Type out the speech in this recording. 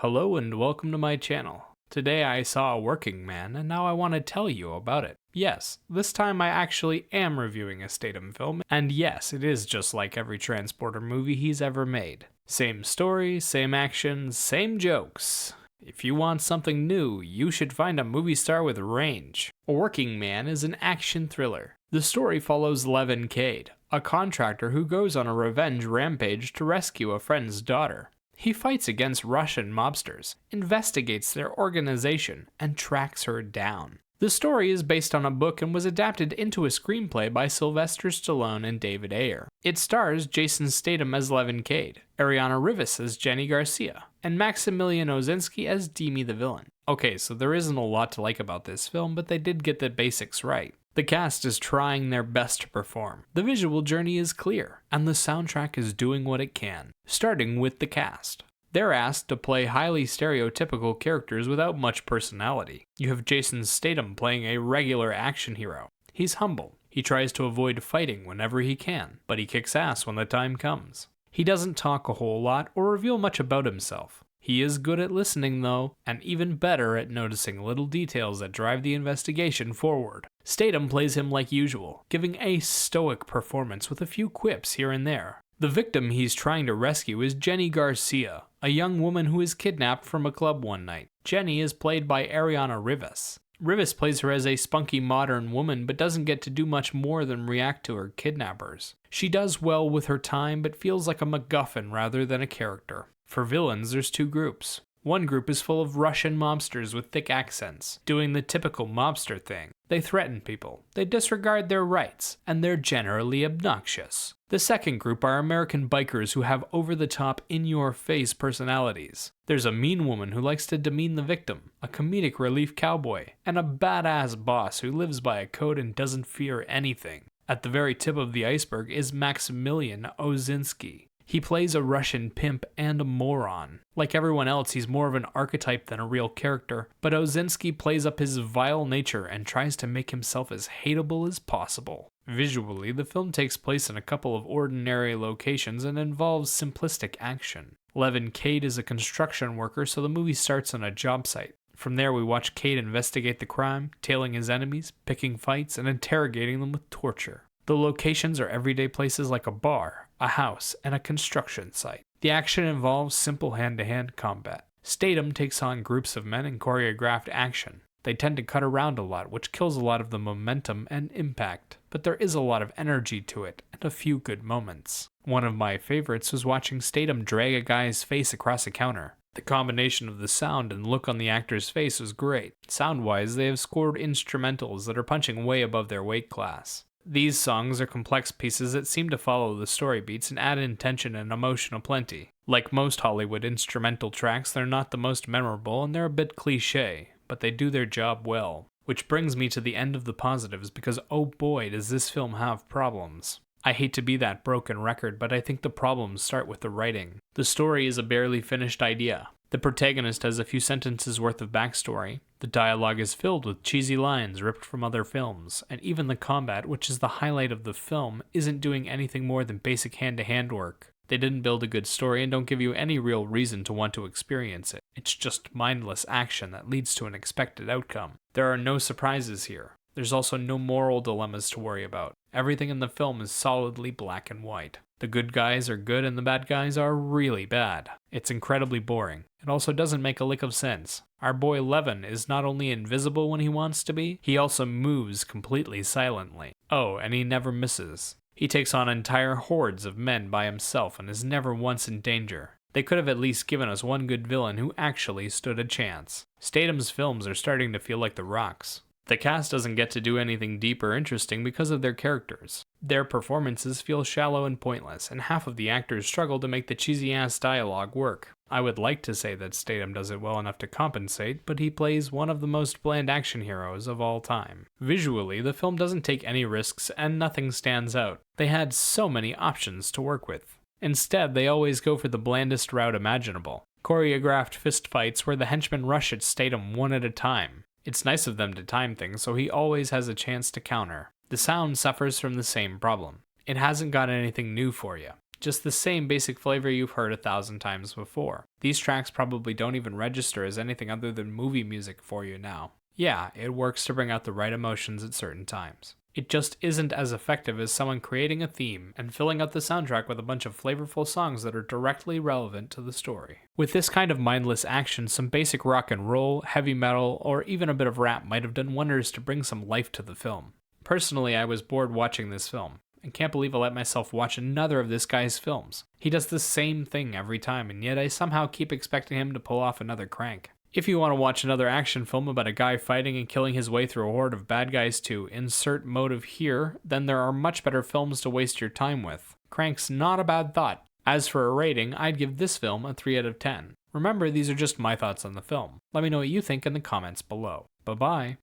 Hello and welcome to my channel. Today I saw a working man and now I want to tell you about it. Yes, this time I actually am reviewing a Statham film, and yes, it is just like every Transporter movie he's ever made. Same story, same action, same jokes. If you want something new, you should find a movie star with range. A Working Man is an action thriller. The story follows Levin Cade, a contractor who goes on a revenge rampage to rescue a friend's daughter. He fights against Russian mobsters, investigates their organization, and tracks her down. The story is based on a book and was adapted into a screenplay by Sylvester Stallone and David Ayer. It stars Jason Statham as Levin Cade, Ariana Rivas as Jenny Garcia, and Maximilian Ozinski as Demi the villain. Okay, so there isn't a lot to like about this film, but they did get the basics right. The cast is trying their best to perform. The visual journey is clear, and the soundtrack is doing what it can. Starting with the cast. They're asked to play highly stereotypical characters without much personality. You have Jason Statham playing a regular action hero. He's humble. He tries to avoid fighting whenever he can, but he kicks ass when the time comes. He doesn't talk a whole lot or reveal much about himself. He is good at listening though, and even better at noticing little details that drive the investigation forward. Statham plays him like usual, giving a stoic performance with a few quips here and there. The victim he's trying to rescue is Jenny Garcia, a young woman who is kidnapped from a club one night. Jenny is played by Ariana Rivas. Rivas plays her as a spunky modern woman but doesn't get to do much more than react to her kidnappers. She does well with her time but feels like a MacGuffin rather than a character. For villains, there's two groups. One group is full of Russian mobsters with thick accents, doing the typical mobster thing. They threaten people, they disregard their rights, and they're generally obnoxious. The second group are American bikers who have over-the-top, in-your-face personalities. There's a mean woman who likes to demean the victim, a comedic relief cowboy, and a badass boss who lives by a code and doesn't fear anything. At the very tip of the iceberg is Maximilian Ozinski. He plays a Russian pimp and a moron. Like everyone else, he's more of an archetype than a real character, but Ozinski plays up his vile nature and tries to make himself as hateable as possible. Visually, the film takes place in a couple of ordinary locations and involves simplistic action. Levin Cade is a construction worker, so the movie starts on a job site. From there, we watch Cade investigate the crime, tailing his enemies, picking fights, and interrogating them with torture. The locations are everyday places like a bar, a house, and a construction site. The action involves simple hand-to-hand combat. Statham takes on groups of men in choreographed action. They tend to cut around a lot, which kills a lot of the momentum and impact, but there is a lot of energy to it, and a few good moments. One of my favorites was watching Statham drag a guy's face across a counter. The combination of the sound and look on the actor's face was great. Sound-wise, they have scored instrumentals that are punching way above their weight class. These songs are complex pieces that seem to follow the story beats and add intention and emotion aplenty. Like most Hollywood instrumental tracks, they're not the most memorable and they're a bit cliché, but they do their job well. Which brings me to the end of the positives because oh boy does this film have problems. I hate to be that broken record, but I think the problems start with the writing. The story is a barely finished idea. The protagonist has a few sentences worth of backstory. The dialogue is filled with cheesy lines ripped from other films, and even the combat, which is the highlight of the film, isn't doing anything more than basic hand-to-hand work. They didn't build a good story and don't give you any real reason to want to experience it. It's just mindless action that leads to an expected outcome. There are no surprises here. There's also no moral dilemmas to worry about. Everything in the film is solidly black and white. The good guys are good and the bad guys are really bad. It's incredibly boring. It also doesn't make a lick of sense. Our boy Levin is not only invisible when he wants to be, he also moves completely silently. Oh, and he never misses. He takes on entire hordes of men by himself and is never once in danger. They could have at least given us one good villain who actually stood a chance. Statham's films are starting to feel like The Rock's. The cast doesn't get to do anything deep or interesting because of their characters. Their performances feel shallow and pointless, and half of the actors struggle to make the cheesy-ass dialogue work. I would like to say that Statham does it well enough to compensate, but he plays one of the most bland action heroes of all time. Visually, the film doesn't take any risks and nothing stands out. They had so many options to work with. Instead, they always go for the blandest route imaginable. Choreographed fistfights where the henchmen rush at Statham one at a time. It's nice of them to time things so he always has a chance to counter. The sound suffers from the same problem. It hasn't got anything new for you. just the same basic flavor you've heard 1,000 times before. These tracks probably don't even register as anything other than movie music for you now. Yeah, it works to bring out the right emotions at certain times. It just isn't as effective as someone creating a theme and filling out the soundtrack with a bunch of flavorful songs that are directly relevant to the story. With this kind of mindless action, some basic rock and roll, heavy metal, or even a bit of rap might have done wonders to bring some life to the film. Personally, I was bored watching this film, and can't believe I let myself watch another of this guy's films. He does the same thing every time, and yet I somehow keep expecting him to pull off another Crank. If you want to watch another action film about a guy fighting and killing his way through a horde of bad guys to insert motive here, then there are much better films to waste your time with. Crank's not a bad thought. As for a rating, I'd give this film a 3 out of 10. Remember, these are just my thoughts on the film. Let me know what you think in the comments below. Bye-bye.